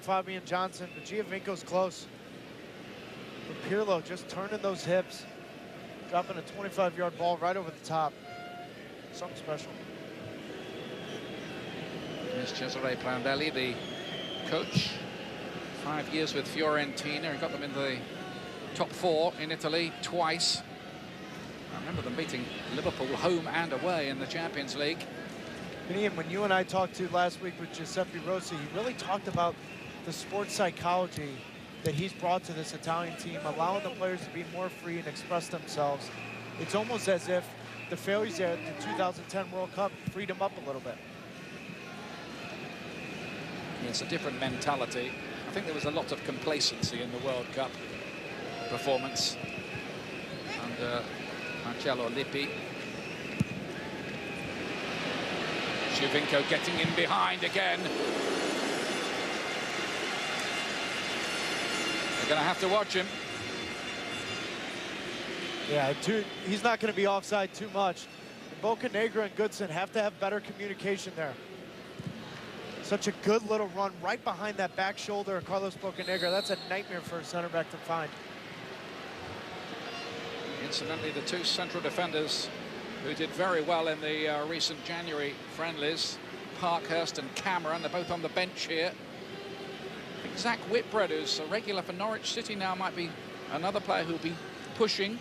Fabian Johnson, but Giovinco's close. But Pirlo just turning those hips, dropping a 25-yard ball right over the top. Something special. Here's Cesare Prandelli, the coach. 5 years with Fiorentina. He got them into the top 4 in Italy twice. I remember them beating Liverpool home and away in the Champions League. And Ian, when you and I talked to last week with Giuseppe Rossi, he really talked about the sports psychology that he's brought to this Italian team, allowing the players to be more free and express themselves. It's almost as if the failures at the 2010 World Cup freed him up a little bit. It's a different mentality. I think there was a lot of complacency in the World Cup performance under Marcello Lippi. Giovinco getting in behind again. They're going to have to watch him. Yeah, he's not going to be offside too much. Bocanegra and Goodson have to have better communication there. Such a good little run right behind that back shoulder of Carlos Bocanegra. That's a nightmare for a center back to find. Incidentally, the two central defenders who did very well in the recent January friendlies, Parkhurst and Cameron, they're both on the bench here. I think Zach Whitbread, who's a regular for Norwich City now, might be another player who'll be pushing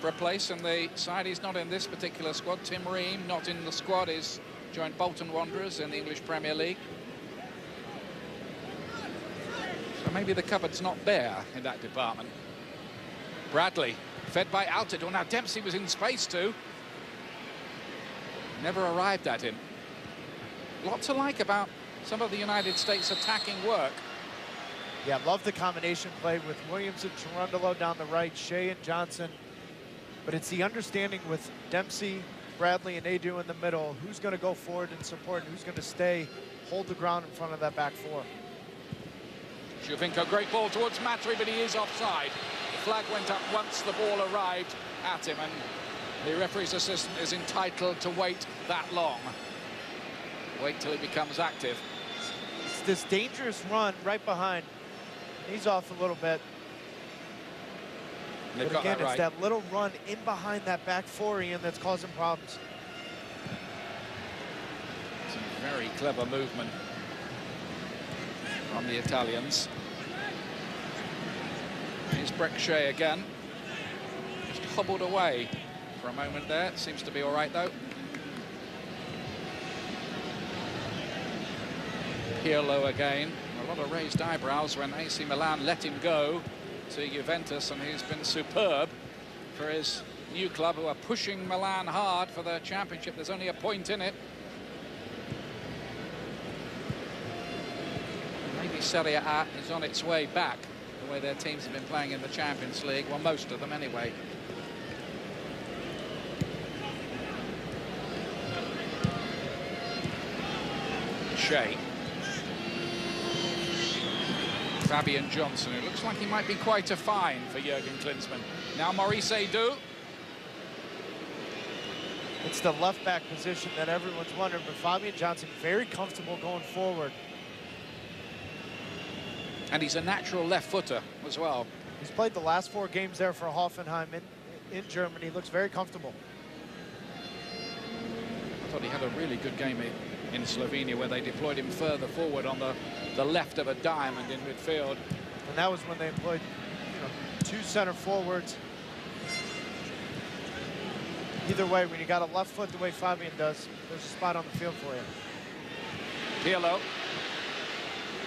for a place in the side. He's not in this particular squad. Tim Ream, not in the squad, is joined Bolton Wanderers in the English Premier League. So maybe the cupboard's not bare in that department. Bradley, fed by Altidore. Now Dempsey was in space too. Never arrived at him. Lot to like about some of the United States attacking work. Yeah, love the combination play with Williams and Cherundolo down the right, Shea and Johnson. But it's the understanding with Dempsey, Bradley, and Adu in the middle. Who's going to go forward and support, and who's going to stay, hold the ground in front of that back four. Giovinco, great ball towards Matri, but he is offside. The flag went up once the ball arrived at him, and the referee's assistant is entitled to wait that long. Wait till he becomes active. It's this dangerous run right behind. He's off a little bit. But again, it's that little run in behind that back four, Ian, that's causing problems. Some very clever movement from the Italians. Here's Breck Shea again. Just hobbled away for a moment there. Seems to be all right, though. Pirlo again. A lot of raised eyebrows when AC Milan let him go to Juventus, and he's been superb for his new club, who are pushing Milan hard for the championship. There's only a point in it. Maybe Serie A is on its way back, the way their teams have been playing in the Champions League. Well, most of them anyway. Shea. Fabian Johnson, who looks like he might be quite a fine for Jurgen Klinsmann. Now Maurice Edu. It's the left back position that everyone's wondering, but Fabian Johnson very comfortable going forward. And he's a natural left footer as well. He's played the last 4 games there for Hoffenheim in Germany. Looks very comfortable. I thought he had a really good game in Slovenia, where they deployed him further forward on the left of a diamond in midfield. And that was when they employed, 2 center forwards. Either way, when you got a left foot the way Fabian does, there's a spot on the field for you. Pirlo.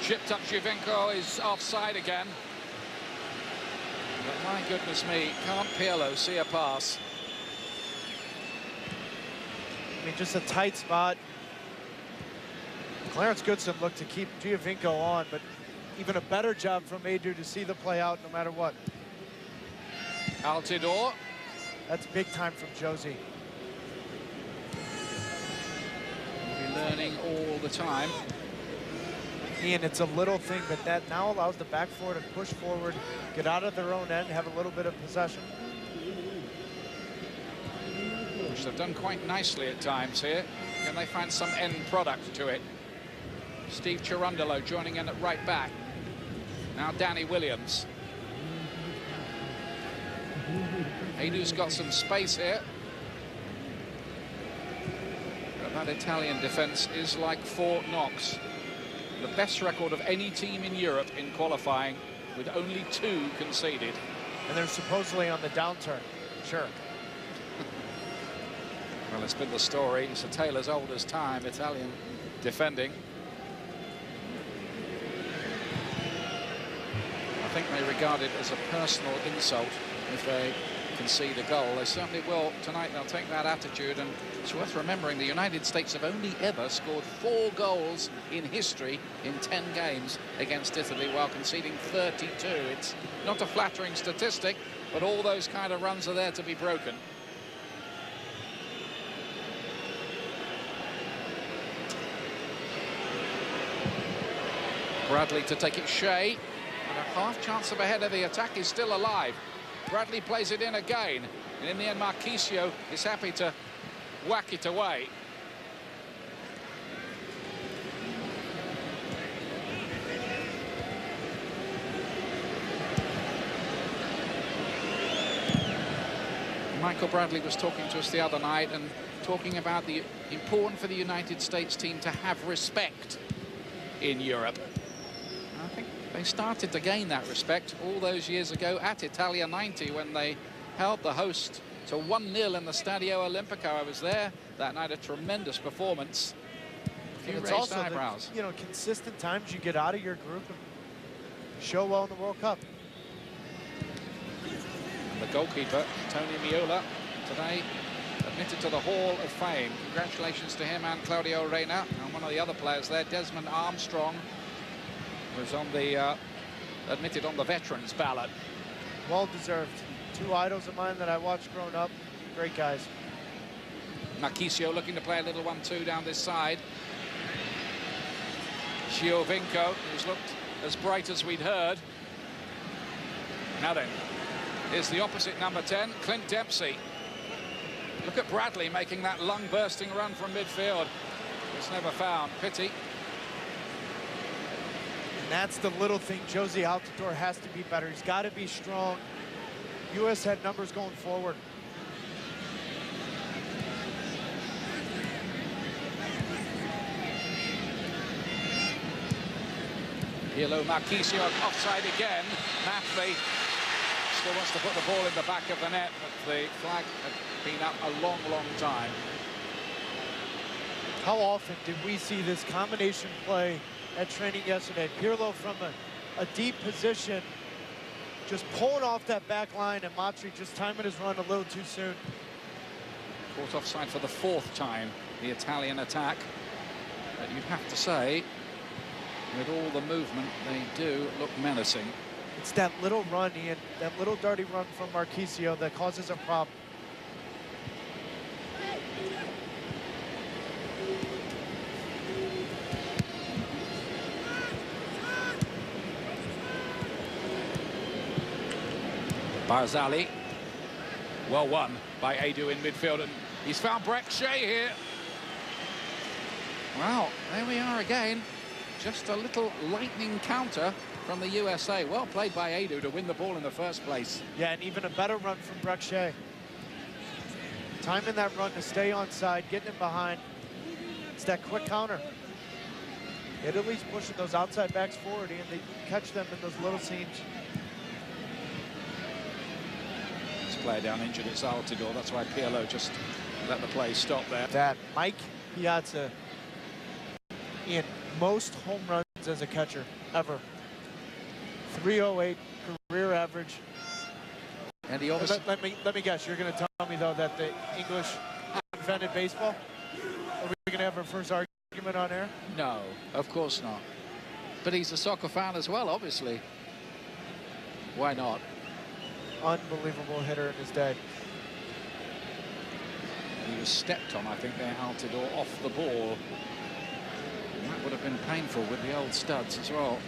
Chipped up. Giovinco is offside again. But my goodness me, can't Pirlo see a pass? I mean, just a tight spot. Clarence Goodson looked to keep Giovinco on, but even a better job from Edu to see the play out no matter what. Altidore. That's big time from Josie. We'll be learning all the time. Ian, it's a little thing, but that now allows the back four to push forward, get out of their own end, have a little bit of possession. Which they've done quite nicely at times here. Can they find some end product to it? Steve Cherundolo joining in at right back. Now Danny Williams. Edu's got some space here. But that Italian defence is like Fort Knox. The best record of any team in Europe in qualifying, with only 2 conceded. And they're supposedly on the downturn. Sure. Well, it's been the story. It's a tale as old as time, Italian defending. I think they regard it as a personal insult if they concede a goal. They certainly will tonight. They'll take that attitude, and it's worth remembering the United States have only ever scored 4 goals in history in 10 games against Italy, while conceding 32. It's not a flattering statistic, but all those kind of runs are there to be broken. Bradley to take it, Shea, and a half chance of a header. The attack is still alive. Bradley plays it in again, and in the end Marchisio is happy to whack it away. Michael Bradley was talking to us the other night and talking about the important for the United States team to have respect in Europe. I think they started to gain that respect all those years ago at Italia 90 when they held the host to 1-0 in the Stadio Olimpico. I was there that night. A tremendous performance. A few raised also eyebrows. the, consistent times you get out of your group and show well in the World Cup. And the goalkeeper, Tony Meola, today admitted to the Hall of Fame. Congratulations to him and Claudio Reyna, and one of the other players there, Desmond Armstrong, was on the admitted on the veterans ballot. Well deserved. 2 idols of mine that I watched growing up. Great guys. Marchisio looking to play a little 1-2 down this side. Giovinco, who's looked as bright as we'd heard. Now then, here's the opposite number 10, Clint Dempsey. Look at Bradley making that lung-bursting run from midfield. It's never found. Pity. And that's the little thing Josie Altidore has to be better. He's got to be strong. U.S. had numbers going forward. Pirlo, Marchisio offside again. Mathley still wants to put the ball in the back of the net, but the flag had been up a long, long time. How often did we see this combination play at training yesterday? Pirlo from a deep position, just pulling off that back line, and Matri just timing his run a little too soon. Caught offside for the 4th time, the Italian attack. But you'd have to say, with all the movement, they do look menacing. It's that little run, Ian, that little dirty run from Marchisio that causes a problem. Barzali, well won by Edu in midfield, and he's found Brek Shea here. Well, there we are again. Just a little lightning counter from the USA. Well played by Edu to win the ball in the first place. Yeah, and even a better run from Brek Shea. Timing that run to stay onside, getting him behind. It's that quick counter. Italy's pushing those outside backs forward, and they catch them in those little seams. Player down injured, it's Altidore. That's why Pirlo just let the play stop there. That Mike Piazza in most home runs as a catcher ever. 308 career average. And he obviously... Let me guess, you're going to tell me though that the English invented baseball? Are we going to have our first argument on air? No, of course not. But he's a soccer fan as well, obviously. Why not? Unbelievable hitter in his day. He was stepped on, I think, there, Altidore, off the ball. And that would have been painful with the old studs as well.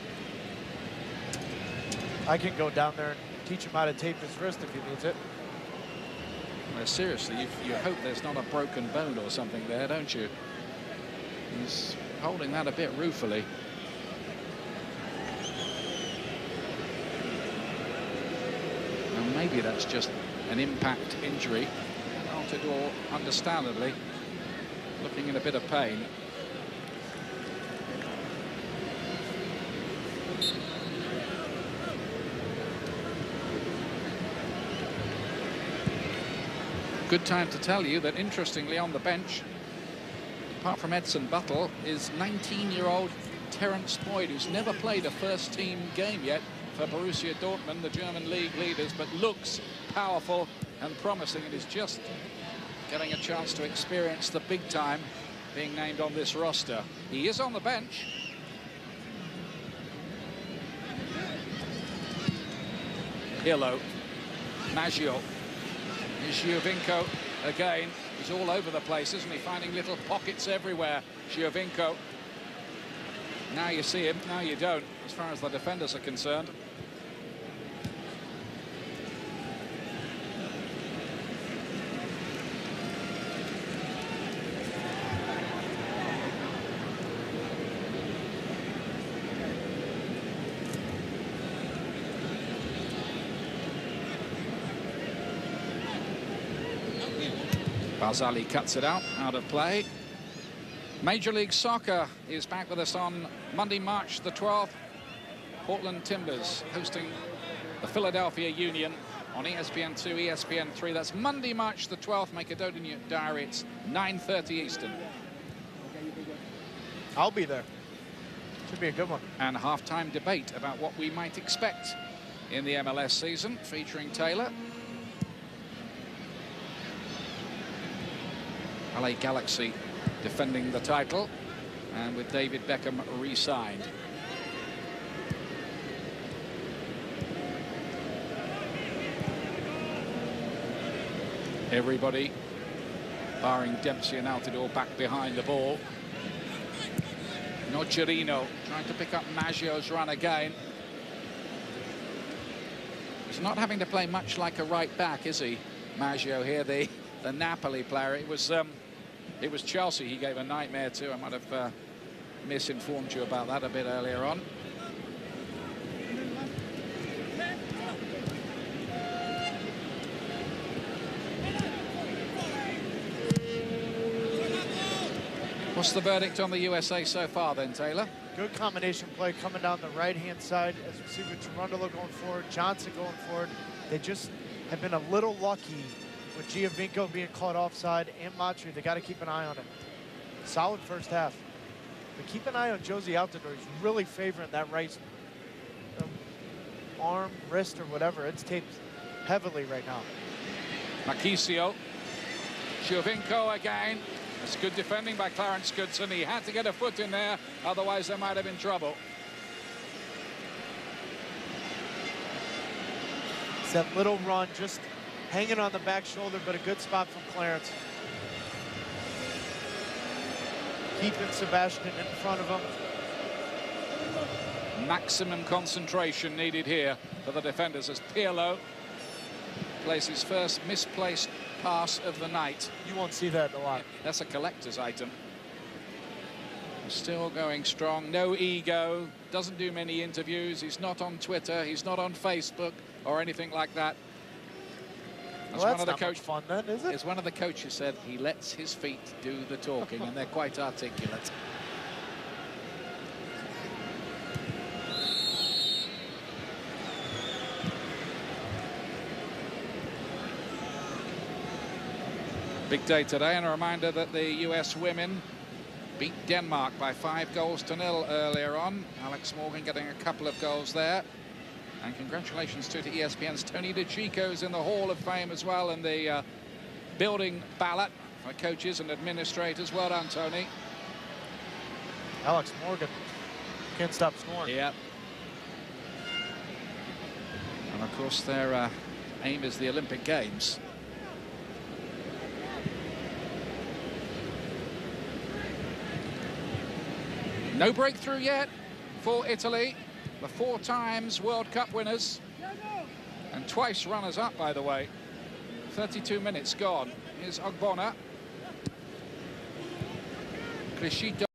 I can go down there and teach him how to tape his wrist if he needs it. Well, seriously, you hope there's not a broken bone or something there, don't you? He's holding that a bit ruefully. And maybe that's just an impact injury. Altidore, understandably, looking in a bit of pain. Good time to tell you that, interestingly, on the bench, apart from Edson Buttle, is 19-year-old Terence Boyd, who's never played a first-team game yet for Borussia Dortmund, the German league leaders, but looks powerful and promising, and is just getting a chance to experience the big time being named on this roster. He is on the bench. Pirlo, Maggio. Here's Giovinco again. He's all over the place, isn't he? Finding little pockets everywhere, Giovinco. Now you see him, now you don't, as far as the defenders are concerned. Barzali cuts it out of play. Major League Soccer is back with us on Monday, March the 12th. Portland Timbers hosting the Philadelphia Union on ESPN2, ESPN3. That's Monday, March the 12th. Make a note in your diary. It's 9:30 Eastern. I'll be there. Should be a good one. And halftime debate about what we might expect in the MLS season, featuring Taylor. LA Galaxy defending the title, and with David Beckham re-signed. Everybody, barring Dempsey and Altidore, back behind the ball. Nocerino trying to pick up Maggio's run again. He's not having to play much like a right back, is he, Maggio here, the Napoli player. It was Chelsea he gave a nightmare to. I might have misinformed you about that a bit earlier on. What's the verdict on the USA so far then, Taylor? Good combination play coming down the right-hand side as we see with Cherundolo going forward, Johnson going forward. They just have been a little lucky with Giovinco being caught offside and Matri. They got to keep an eye on it. Solid first half. But keep an eye on Josie Altidore. He's really favoring that right arm, wrist, or whatever. It's taped heavily right now. Marchisio. Giovinco again. That's good defending by Clarence Goodson. He had to get a foot in there, otherwise there might have been trouble. It's that little run, just hanging on the back shoulder, but a good spot from Clarence. Keeping Sebastian in front of him. Maximum concentration needed here for the defenders as Pirlo plays his first misplaced pass of the night. You won't see that a lot. That's a collector's item. Still going strong, no ego, doesn't do many interviews, he's not on Twitter, he's not on Facebook or anything like that. Well, that's not much fun then, is it? As one of the coaches said, he lets his feet do the talking, and they're quite articulate. Big day today, and a reminder that the US women beat Denmark by 5-0 earlier on. Alex Morgan getting a couple of goals there. And congratulations to ESPN's Tony DeChico, who's in the Hall of Fame as well, in the building ballot for coaches and administrators. Well done, Tony. Alex Morgan can't stop scoring. Yeah. And of course their aim is the Olympic Games. No breakthrough yet for Italy, the 4 times World Cup winners and twice runners-up, by the way. 32 minutes gone. Here's Ogbonna. Crescito.